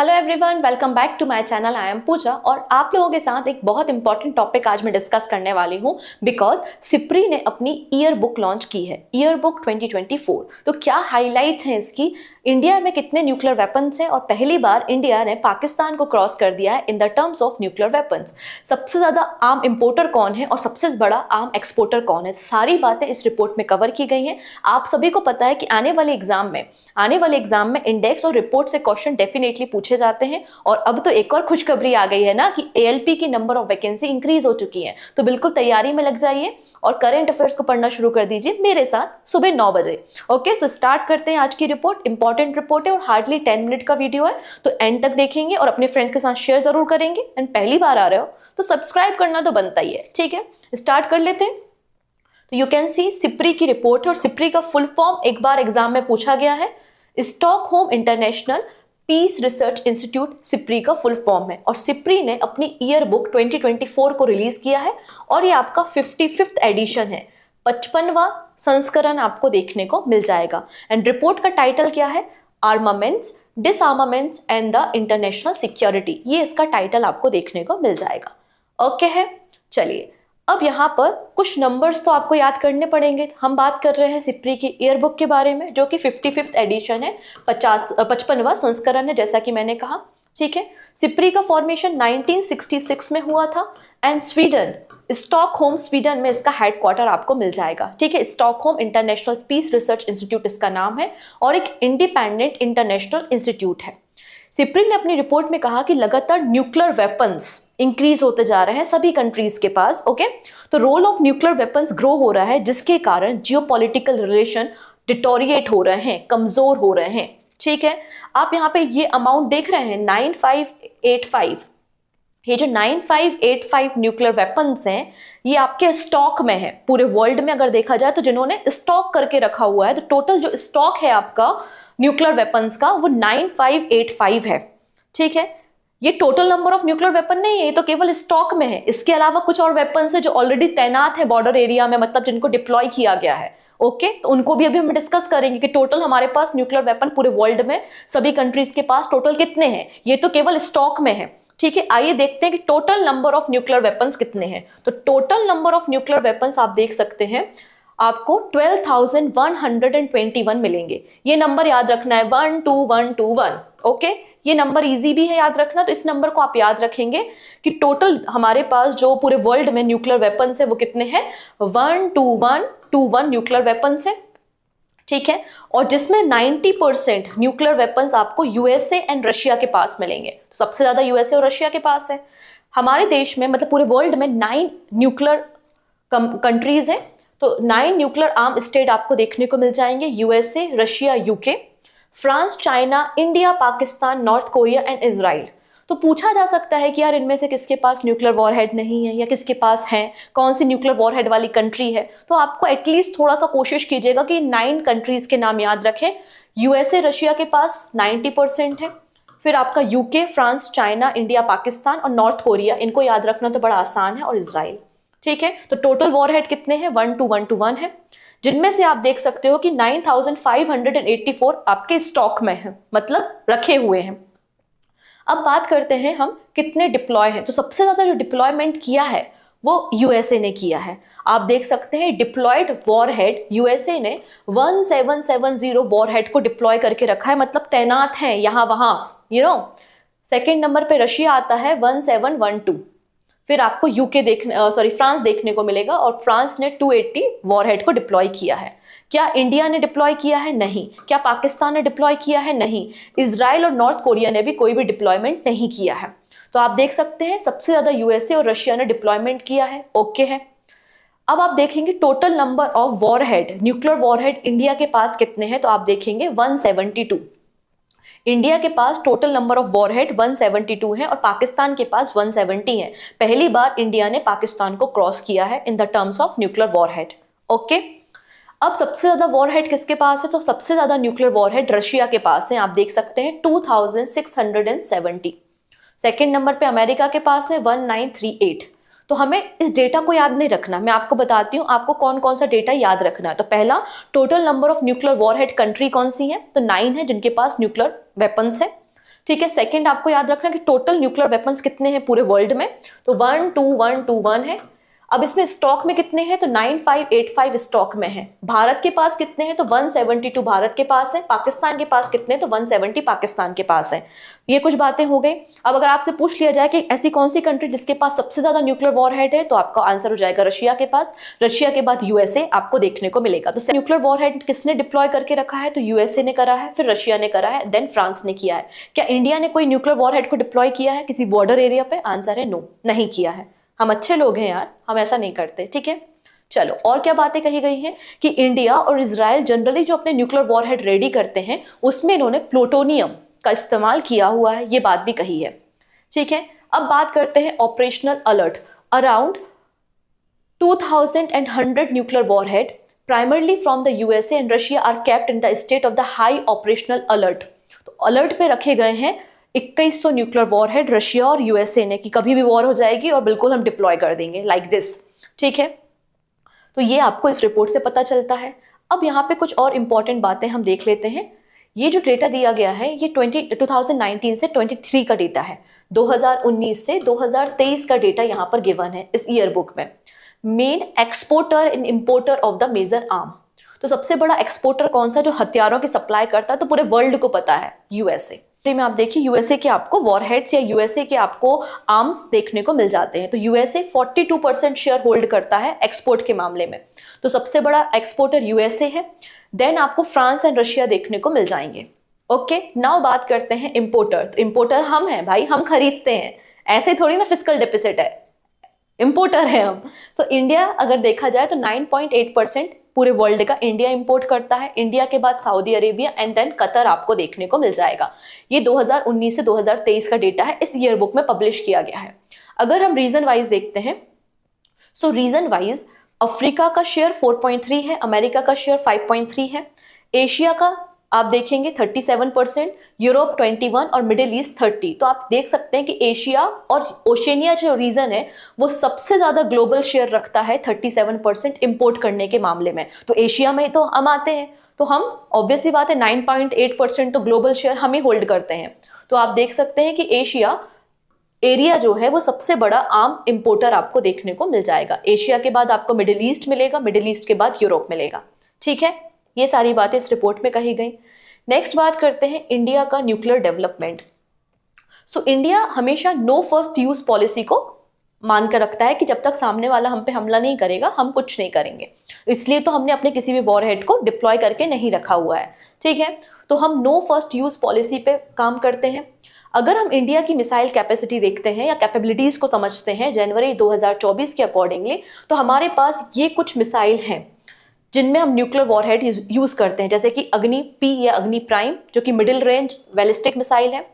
Hello everyone, welcome back to my channel. I am Pooja और आप लोगों के साथ एक बहुत इंपॉर्टेंट टॉपिक आज मैं डिस्कस करने वाली हूँ बिकॉज सिप्री ने अपनी ईयर बुक लॉन्च की है, ईयर बुक 2024। तो क्या हाईलाइट्स हैं इसकी, इंडिया में कितने न्यूक्लियर वेपन्स हैं और पहली बार इंडिया ने पाकिस्तान को क्रॉस कर दिया है in the terms of nuclear weapons. सबसे ज्यादा आर्म इंपोर्टर कौन है और सबसे बड़ा आर्म एक्सपोर्टर कौन है, सारी बातें इस रिपोर्ट में कवर की गई हैं। आप सभी को पता है कि आने वाले एग्जाम में इंडेक्स और रिपोर्ट से क्वेश्चन डेफिनेटली पूछे जाते हैं। और अब तो एक और खुशखबरी आ गई है ना कि एएलपी की नंबर ऑफ वैकेंसी इंक्रीज हो चुकी है, तो बिल्कुल तैयारी में लग जाइए और करंट अफेयर्स को पढ़ना शुरू कर दीजिए मेरे साथ सुबह 9 बजे। ओके, सो स्टार्ट करते हैं आज की रिपोर्ट। इंपॉर्टेंट रिपोर्ट है और हार्डली 10 मिनट का वीडियो है, तो एंड तक देखेंगे और अपने फ्रेंड्स के साथ शेयर जरूर करेंगे। एंड पहली बार आ रहे हो तो सब्सक्राइब करना तो बनता ही है, ठीक है। स्टार्ट कर लेते हैं। तो यू कैन सी सिप्री की रिपोर्ट है और सिप्री का फुल फॉर्म एक बार एग्जाम में पूछा गया है, Stockholm international peace research institute SIPRI का फुल फॉर्म है। और सिप्री ने अपनी ईयर बुक 2024 को रिलीज किया है और ये आपका 55th एडिशन है, 55वां संस्करण आपको देखने को मिल जाएगा। एंड रिपोर्ट का टाइटल क्या है, armaments, disarmaments and the international security, ये इसका टाइटल आपको देखने को मिल जाएगा। ओके है, चलिए अब यहाँ पर कुछ नंबर्स तो आपको याद करने पड़ेंगे। हम बात कर रहे हैं सिप्री की ईयर बुक के बारे में जो कि 55th एडिशन है, 55वां संस्करण है जैसा कि मैंने कहा, ठीक है। सिप्री का फॉर्मेशन 1966 में हुआ था एंड स्वीडन, स्टॉकहोम स्वीडन में इसका हेडक्वार्टर आपको मिल जाएगा, ठीक है। Stockholm international peace research institute इसका नाम है और एक इंडिपेंडेंट इंटरनेशनल इंस्टीट्यूट है। सिप्री ने अपनी रिपोर्ट में कहा कि लगातार न्यूक्लियर वेपन्स इंक्रीज होते जा रहे हैं सभी कंट्रीज के पास, ओके। तो role of nuclear weapons grow हो रहा है जिसके कारण जियोपॉलिटिकल रिलेशन डिटोरिएट हो रहे हैं, कमजोर हो रहे हैं, ठीक है। आप यहाँ पे ये अमाउंट देख रहे हैं 9585, ये जो 9585 न्यूक्लियर वेपन्स हैं ये आपके स्टॉक में है पूरे वर्ल्ड में। अगर देखा जाए तो जिन्होंने स्टॉक करके रखा हुआ है, तो टोटल जो स्टॉक है आपका न्यूक्लियर वेपन्स का वो 9585 है, ठीक है। ये total number of nuclear weapon नहीं है, ये तो केवल स्टॉक में है। इसके अलावा कुछ और वेपन्स है जो ऑलरेडी तैनात है बॉर्डर एरिया में, मतलब जिनको डिप्लॉय किया गया है, ओके। तो उनको भी अभी हम डिस्कस करेंगे कि टोटल हमारे पास न्यूक्लियर वेपन पूरे वर्ल्ड में सभी कंट्रीज के पास टोटल कितने हैं। ये तो केवल स्टॉक में है, ठीक है। आइए देखते हैं कि total number of nuclear weapons कितने हैं। तो total number of nuclear weapons आप देख सकते हैं, आपको 12,121 मिलेंगे। ये नंबर याद रखना है 12121, ओके। ये नंबर इजी भी है याद रखना, तो इस नंबर को आप याद रखेंगे कि टोटल हमारे पास जो पूरे वर्ल्ड में न्यूक्लियर वेपन्स है वो कितने हैं, 12121 न्यूक्लियर वेपन्स है, ठीक है। और जिसमें 90% न्यूक्लियर वेपन्स आपको यूएसए एंड रशिया के पास मिलेंगे। तो सबसे ज्यादा यूएसए और रशिया के पास है। हमारे देश में मतलब पूरे वर्ल्ड में 9 न्यूक्लियर कंट्रीज है, तो 9 न्यूक्लियर आर्म स्टेट आपको देखने को मिल जाएंगे, USA, Russia, UK, France, China, India, Pakistan, north Korea and Israel. तो पूछा जा सकता है कि यार इनमें से किसके पास न्यूक्लियर वॉरहेड नहीं है या किसके पास है, कौन सी न्यूक्लियर वॉरहेड वाली कंट्री है। तो आपको एटलीस्ट थोड़ा सा कोशिश कीजिएगा कि 9 कंट्रीज के नाम याद रखें। यूएसए, रशिया के पास 90% है, फिर आपका UK, France, China, India, Pakistan और नॉर्थ कोरिया, इनको याद रखना तो बड़ा आसान है, और इजराइल, ठीक है। तो टोटल वॉरहेड कितने हैं, 12121 है, जिनमें से आप देख सकते हो कि 9584 आपके स्टॉक में है, मतलब रखे हुए हैं। अब बात करते हैं हम कितने डिप्लॉय हैं। तो सबसे ज्यादा जो डिप्लॉयमेंट किया है वो यूएसए ने किया है। आप देख सकते हैं डिप्लॉयड वॉरहेड यूएसए ने 1770 वॉरहेड को डिप्लॉय करके रखा है, मतलब तैनात है यहां वहां, यू नो। सेकेंड नंबर पे रशिया आता है 1712, फिर आपको फ्रांस देखने को मिलेगा और फ्रांस ने 280 वॉरहेड को डिप्लॉय किया है। क्या इंडिया ने डिप्लॉय किया है? नहीं। क्या पाकिस्तान ने डिप्लॉय किया है? नहीं। इजराइल और नॉर्थ कोरिया ने भी कोई भी डिप्लॉयमेंट नहीं किया है। तो आप देख सकते हैं सबसे ज्यादा यूएसए और रशिया ने डिप्लॉयमेंट किया है, ओके है। अब आप देखेंगे total number of warhead, nuclear warhead India के पास कितने हैं, तो आप देखेंगे 172। इंडिया के पास टोटल नंबर ऑफ वॉरहेड 172 है और पाकिस्तान के पास 170 है। पहली बार इंडिया ने पाकिस्तान को क्रॉस किया है in the terms of nuclear warhead, okay. अब सबसे ज्यादा वॉरहेड किसके पास है, तो सबसे ज्यादा न्यूक्लियर वॉरहेड रशिया के पास है। आप देख सकते हैं 2670। सेकेंड नंबर पे अमेरिका के पास है 1938। तो हमें इस डेटा को याद नहीं रखना, मैं आपको बताती हूँ आपको कौन कौन सा डेटा याद रखना है। तो पहला, total number of nuclear warhead country कौन सी है, तो 9 है जिनके पास न्यूक्लियर वेपन्स है, ठीक है। सेकंड आपको याद रखना कि टोटल न्यूक्लियर वेपन्स कितने हैं पूरे वर्ल्ड में, तो 12121 है। अब इसमें स्टॉक में कितने हैं, तो 9585 स्टॉक में है। भारत के पास कितने हैं, तो 172 भारत के पास है। पाकिस्तान के पास कितने, तो 170 पाकिस्तान के पास है। ये कुछ बातें हो गई। अब अगर आपसे पूछ लिया जाए कि ऐसी कौन सी कंट्री जिसके पास सबसे ज्यादा न्यूक्लियर वॉरहेड है, तो आपका आंसर हो जाएगा रशिया के पास। रशिया के बाद यूएसए आपको देखने को मिलेगा। तो न्यूक्लियर वॉरहेड किसने डिप्लॉय करके रखा है, तो यूएसए ने करा है, फिर रशिया ने करा है, देन फ्रांस ने किया है। क्या इंडिया ने कोई न्यूक्लियर वॉरहेड को डिप्लॉय किया है किसी बॉर्डर एरिया पे, आंसर है नो, नहीं किया है। हम अच्छे लोग हैं यार, हम ऐसा नहीं करते, ठीक है। चलो, और क्या बातें कही गई हैं कि इंडिया और इजराइल जनरली जो अपने न्यूक्लियर वॉरहेड रेडी करते हैं उसमें इन्होंने प्लूटोनियम का इस्तेमाल किया हुआ है, ये बात भी कही है, ठीक है। अब बात करते हैं operational alert. Around 2100 nuclear warhead primarily from the USA and Russia are kept in the state of the high operational alert। तो अलर्ट पे रखे गए हैं 2100 न्यूक्लियर वॉरहेड रशिया और यूएसए ने, कि कभी भी वॉर हो जाएगी और बिल्कुल हम डिप्लॉय कर देंगे लाइक दिस, ठीक है। तो ये आपको इस रिपोर्ट से पता चलता है। अब यहाँ पे कुछ और इंपॉर्टेंट बातें हम देख लेते हैं। ये जो डेटा दिया गया है ये 2019 से 23 का डेटा है। 2019 से 2023 का डेटा यहाँ पर गिवन है इस ईयर बुक में। Main exporter and importer of the major arm, तो सबसे बड़ा एक्सपोर्टर कौन सा जो हथियारों की सप्लाई करता है, तो पूरे वर्ल्ड को पता है यूएसए। में आप देखिए यूएसए के आपको वॉरहेड्स या यूएसए के आपको आर्म्स देखने को मिल जाते हैं। तो यूएसए 42% शेयर होल्ड करता है एक्सपोर्ट के मामले में, तो सबसे बड़ा एक्सपोर्टर यूएसए है। देन आपको फ्रांस एंड रशिया देखने को मिल जाएंगे। ओके, नाउ बात करते हैं इंपोर्टर। तो इंपोर्टर हम हैं भाई, हम खरीदते हैं, ऐसे थोड़ी ना फिस्कल डेफिसिट है, इंपोर्टर है हम। तो इंडिया अगर देखा जाए तो 9.8% पूरे वर्ल्ड का इंडिया इंपोर्ट करता है। इंडिया के बाद Saudi Arabia and then Qatar आपको देखने को मिल जाएगा। ये 2019 से 2023 का डेटा है, इस ईयर बुक में पब्लिश किया गया है। अगर हम रीजन वाइज देखते हैं, सो रीजन वाइज अफ्रीका का शेयर 4.3 है, अमेरिका का शेयर 5.3 है, एशिया का आप देखेंगे 37%, यूरोप 21 और मिडिल ईस्ट 30। तो आप देख सकते हैं कि एशिया और ओशेनिया जो रीजन है वो सबसे ज्यादा ग्लोबल शेयर रखता है 37% इंपोर्ट करने के मामले में। तो एशिया में तो हम आते हैं, तो हम ऑब्वियसली बात है 9.8% तो ग्लोबल शेयर हम ही होल्ड करते हैं। तो आप देख सकते हैं कि एशिया एरिया जो है वो सबसे बड़ा आर्म इंपोर्टर आपको देखने को मिल जाएगा। एशिया के बाद आपको मिडिल ईस्ट मिलेगा, मिडिल ईस्ट के बाद यूरोप मिलेगा, ठीक है। ये सारी बातें इस रिपोर्ट में कही गई। नेक्स्ट बात करते हैं इंडिया का न्यूक्लियर डेवलपमेंट। सो इंडिया हमेशा नो फर्स्ट यूज पॉलिसी को मान कर रखता है कि जब तक सामने वाला हम पे हमला नहीं करेगा हम कुछ नहीं करेंगे। इसलिए तो हमने अपने किसी भी वॉरहेड को डिप्लॉय करके नहीं रखा हुआ है, ठीक है। तो हम नो फर्स्ट यूज पॉलिसी पे काम करते हैं। अगर हम इंडिया की मिसाइल कैपेसिटी देखते हैं या कैपेबिलिटीज को समझते हैं जनवरी 2024 के अकॉर्डिंगली, तो हमारे पास ये कुछ मिसाइल हैं जिनमें हम न्यूक्लियर वॉरहेड यूज करते हैं, जैसे कि अग्नि पी या अग्नि प्राइम जो कि मिडिल रेंज बैलिस्टिक मिसाइल है,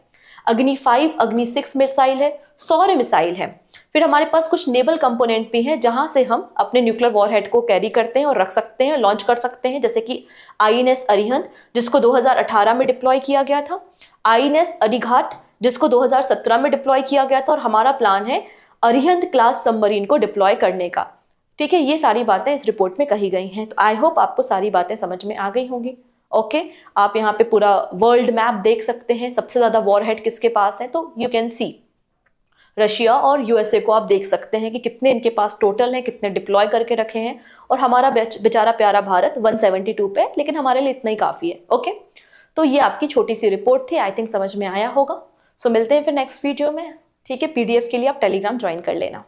अग्नि 5, अग्नि 6 मिसाइल है, सौर्य मिसाइल है। फिर हमारे पास कुछ नेवल कंपोनेंट भी हैं जहां से हम अपने न्यूक्लियर वॉरहेड को कैरी करते हैं और रख सकते हैं, लॉन्च कर सकते हैं, जैसे कि आईएनएस अरिहंत जिसको 2018 में डिप्लॉय किया गया था, आईएनएस अरिघाट जिसको 2017 में डिप्लॉय किया गया था, और हमारा प्लान है अरिहंत क्लास सबमरीन को डिप्लॉय करने का, ठीक है। ये सारी बातें इस रिपोर्ट में कही गई हैं। तो आई होप आपको सारी बातें समझ में आ गई होंगी। ओके, आप यहाँ पे पूरा वर्ल्ड मैप देख सकते हैं, सबसे ज्यादा वॉरहेड किसके पास है, तो यू कैन सी रशिया और यूएसए को आप देख सकते हैं कि कितने इनके पास टोटल हैं, कितने डिप्लॉय करके रखे हैं, और हमारा बेचारा प्यारा भारत 172 पे, लेकिन हमारे लिए इतना ही काफी है। ओके, तो ये आपकी छोटी सी रिपोर्ट थी, आई थिंक समझ में आया होगा। सो मिलते हैं फिर नेक्स्ट वीडियो में, ठीक है। पीडीएफ के लिए आप टेलीग्राम ज्वाइन कर लेना।